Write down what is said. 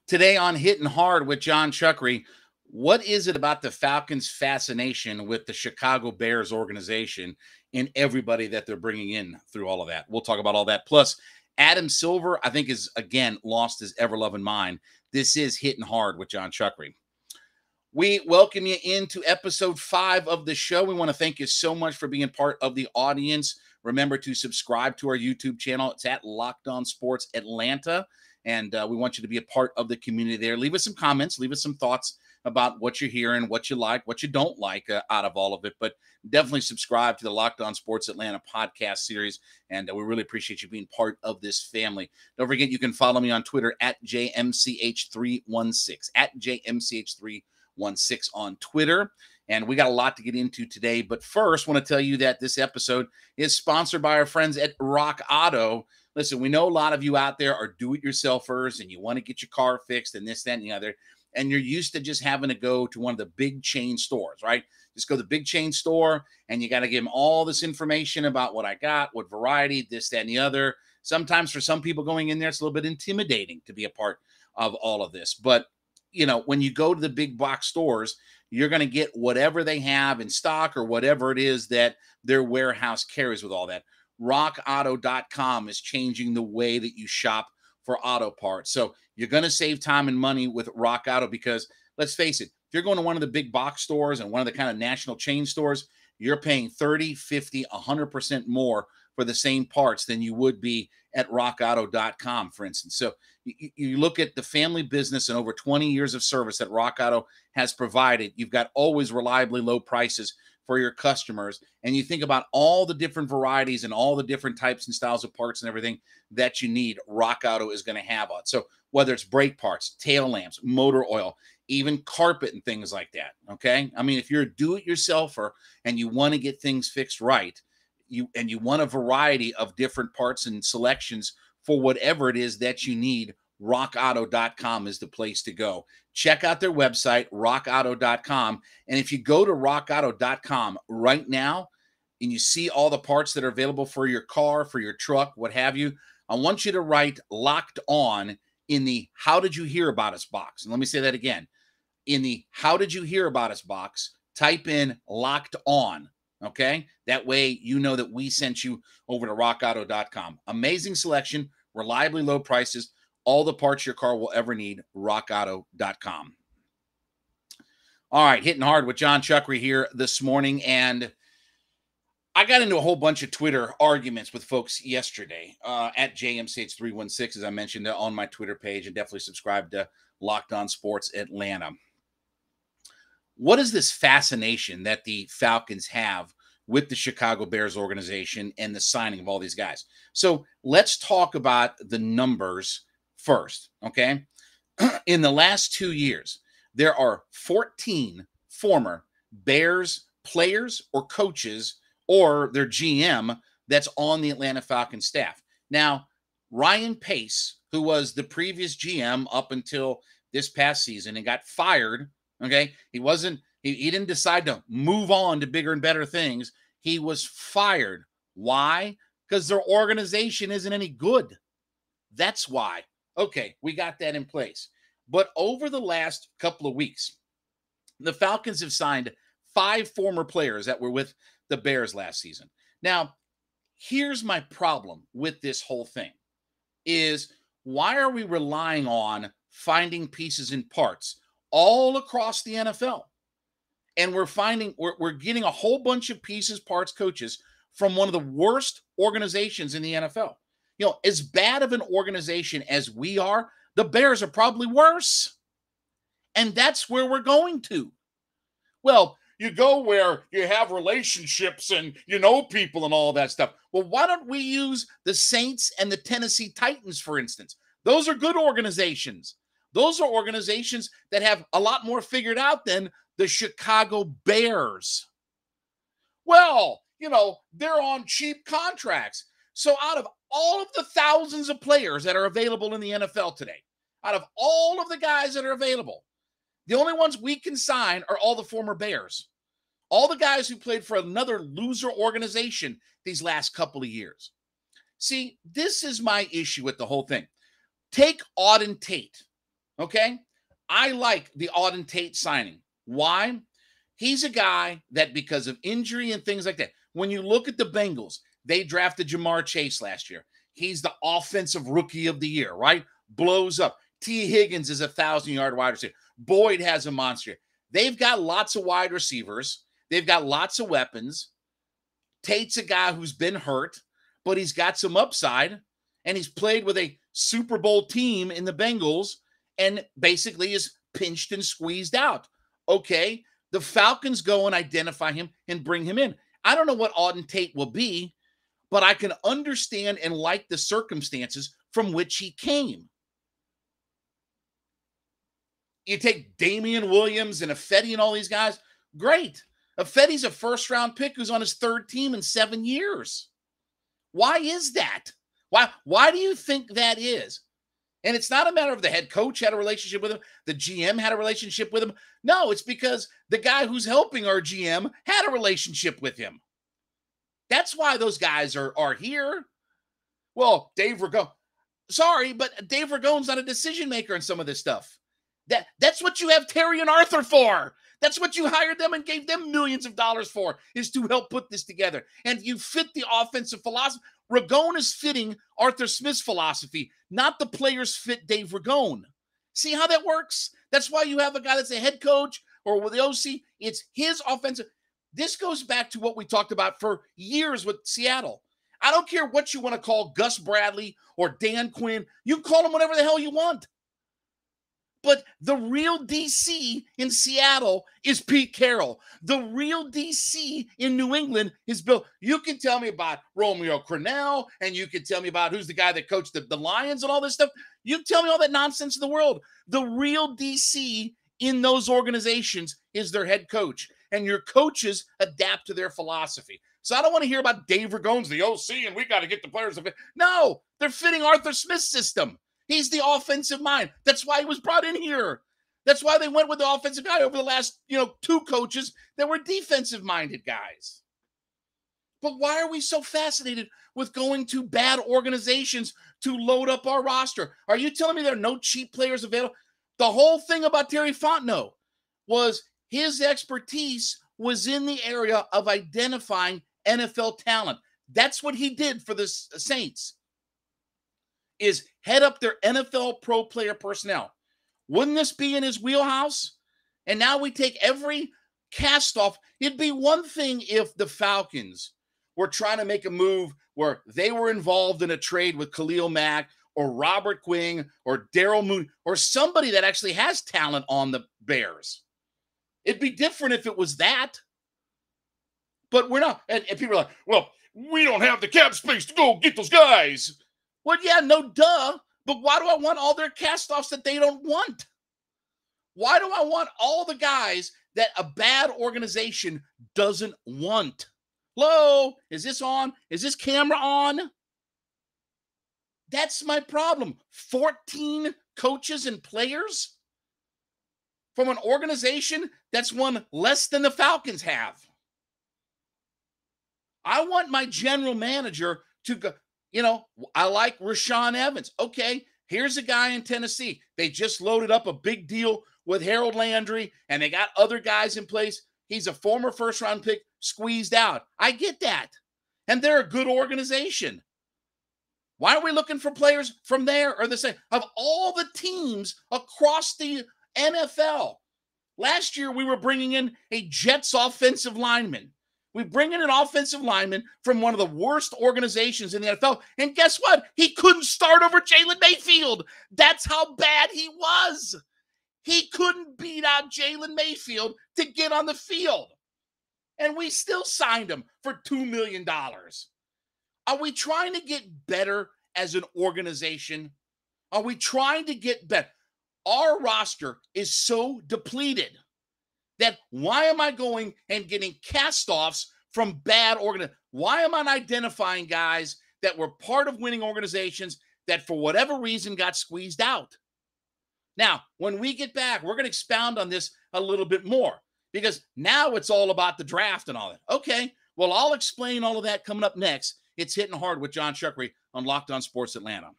Today on Hitting Hard with Jon Chuckery, what is it about the Falcons' fascination with the Chicago Bears organization and everybody that they're bringing in through all of that? We'll talk about all that. Plus, Adam Silver, I think, is again lost his ever-loving mind. This is Hitting Hard with Jon Chuckery. We welcome you into episode 5 of the show. We want to thank you so much for being part of the audience. Remember to subscribe to our YouTube channel. It's at Locked On Sports Atlanta. And we want you to be a part of the community there. Leave us some comments. Leave us some thoughts about what you're hearing, what you like, what you don't like out of all of it. But definitely subscribe to the Locked On Sports Atlanta podcast series. And we really appreciate you being part of this family. Don't forget, you can follow me on Twitter at JMCH316, at JMCH316 on Twitter. And we got a lot to get into today. But first, I want to tell you that this episode is sponsored by our friends at Rock Auto. Listen, we know a lot of you out there are do-it-yourselfers and you want to get your car fixed and this, that, and the other, and you're used to just having to go to one of the big chain stores, right? Just go to the big chain store and you got to give them all this information about what I got, what variety, this, that, and the other. Sometimes for some people going in there, it's a little bit intimidating to be a part of all of this. But, you know, when you go to the big box stores, you're going to get whatever they have in stock or whatever it is that their warehouse carries with all that. RockAuto.com is changing the way that you shop for auto parts. So you're going to save time and money with Rock Auto because, let's face it, if you're going to one of the big box stores and one of the kind of national chain stores, you're paying 30, 50, 100% more for the same parts than you would be at RockAuto.com, for instance. So you look at the family business and over 20 years of service that Rock Auto has provided. You've got always reliably low prices for your customers, and you think about all the different varieties and all the different types and styles of parts and everything that you need, Rock Auto is going to have on. So whether it's brake parts, tail lamps, motor oil, even carpet and things like that, okay? I mean, if you're a do-it-yourselfer and you want to get things fixed right, you want a variety of different parts and selections for whatever it is that you need, RockAuto.com is the place to go. Check out their website, RockAuto.com. And if you go to RockAuto.com right now and you see all the parts that are available for your car, for your truck, what have you, I want you to write Locked On in the How Did You Hear About Us box. And let me say that again. In the How Did You Hear About Us box, type in Locked On. Okay? That way you know that we sent you over to RockAuto.com. Amazing selection, reliably low prices, all the parts your car will ever need, RockAuto.com. All right, hitting hard with Jon Chuckery here this morning, and I got into a whole bunch of Twitter arguments with folks yesterday at JMCH316, as I mentioned, on my Twitter page, and definitely subscribe to Locked On Sports Atlanta. What is this fascination that the Falcons have with the Chicago Bears organization and the signing of all these guys? So let's talk about the numbers first, okay? In the last 2 years, there are 14 former Bears players or coaches or their GM that's on the Atlanta Falcons staff. Now, Ryan Pace, who was the previous GM up until this past season and got fired, okay? He didn't decide to move on to bigger and better things. He was fired. Why? Because their organization isn't any good. That's why. Okay, we got that in place. But over the last couple of weeks, the Falcons have signed 5 former players that were with the Bears last season. Now, here's my problem with this whole thing is why are we relying on finding pieces and parts all across the NFL? And we're getting a whole bunch of pieces, parts, coaches from one of the worst organizations in the NFL. You know, as bad of an organization as we are, the Bears are probably worse. And that's where we're going to. Well, you go where you have relationships and you know people and all that stuff. Well, why don't we use the Saints and the Tennessee Titans, for instance? Those are good organizations. Those are organizations that have a lot more figured out than the Chicago Bears. Well, you know, they're on cheap contracts. So out of all of the thousands of players that are available in the NFL today, out of all of the guys that are available, the only ones we can sign are all the former Bears. All the guys who played for another loser organization these last couple of years. See, this is my issue with the whole thing. Take Auden Tate. Okay? I like the Auden Tate signing. Why? He's a guy that, because of injury and things like that, when you look at the Bengals, they drafted Jamar Chase last year. He's the offensive rookie of the year, right? Blows up. T. Higgins is a 1,000-yard wide receiver. Boyd has a monster. They've got lots of wide receivers. They've got lots of weapons. Tate's a guy who's been hurt, but he's got some upside, and he's played with a Super Bowl team in the Bengals and basically is pinched and squeezed out. Okay, the Falcons go and identify him and bring him in. I don't know what Auden Tate will be, but I can understand and like the circumstances from which he came. You take Damian Williams and Ifedi and all these guys, great. Ifedi's a first-round pick who's on his third team in 7 years. Why is that? Why do you think that is? And it's not a matter of the head coach had a relationship with him, the GM had a relationship with him. No, it's because the guy who's helping our GM had a relationship with him. That's why those guys are here. Well, Dave Ragone. Sorry, but Dave Ragone's not a decision maker in some of this stuff. That's what you have Terry and Arthur for. That's what you hired them and gave them millions of dollars for, is to help put this together. And you fit the offensive philosophy. Ragone is fitting Arthur Smith's philosophy, not the players fit Dave Ragone. See how that works? That's why you have a guy that's a head coach or with the OC. It's his offensive. This goes back to what we talked about for years with Seattle. I don't care what you want to call Gus Bradley or Dan Quinn. You can call him whatever the hell you want. But the real DC in Seattle is Pete Carroll. The real DC in New England is Bill. You can tell me about Romeo Crennel, and you can tell me about who's the guy that coached the Lions and all this stuff. You can tell me all that nonsense in the world. The real DC in those organizations is their head coach, and your coaches adapt to their philosophy. So I don't want to hear about Dave Ragone's the OC, and we got to get the players. No, they're fitting Arthur Smith's system. He's the offensive mind. That's why he was brought in here. That's why they went with the offensive guy over the last, 2 coaches that were defensive-minded guys. But why are we so fascinated with going to bad organizations to load up our roster? Are you telling me there are no cheap players available? The whole thing about Terry Fontenot was his expertise was in the area of identifying NFL talent. That's what he did for the Saints, is head up their NFL pro player personnel. Wouldn't this be in his wheelhouse? And now we take every cast off. It'd be one thing if the Falcons were trying to make a move where they were involved in a trade with Khalil Mack or Robert Quinn or Daryl Mooney or somebody that actually has talent on the Bears. It'd be different if it was that. But we're not. And people are like, well, we don't have the cap space to go get those guys. Well, yeah, no duh. But why do I want all their cast-offs that they don't want? Why do I want all the guys that a bad organization doesn't want? Hello? Is this on? Is this camera on? That's my problem. 14 coaches and players from an organization that's won less than the Falcons have. I want my general manager to go. I like Rashaan Evans. Okay, here's a guy in Tennessee. They just loaded up a big deal with Harold Landry, and they got other guys in place. He's a former first-round pick, squeezed out. I get that. And they're a good organization. Why are we looking for players from there or the same? Of all the teams across the NFL, last year we were bringing in a Jets offensive lineman. We bring in an offensive lineman from one of the worst organizations in the NFL. And guess what? He couldn't start over Jalen Mayfield. That's how bad he was. He couldn't beat out Jalen Mayfield to get on the field. And we still signed him for $2 million. Are we trying to get better as an organization? Are we trying to get better? Our roster is so depleted that why am I going and getting cast-offs from bad organizations? Why am I identifying guys that were part of winning organizations that for whatever reason got squeezed out? Now, when we get back, we're going to expound on this a little bit more because now it's all about the draft and all that. Okay, well, I'll explain all of that coming up next. It's Hitting Hard with Jon Chuckery on Locked On Sports Atlanta.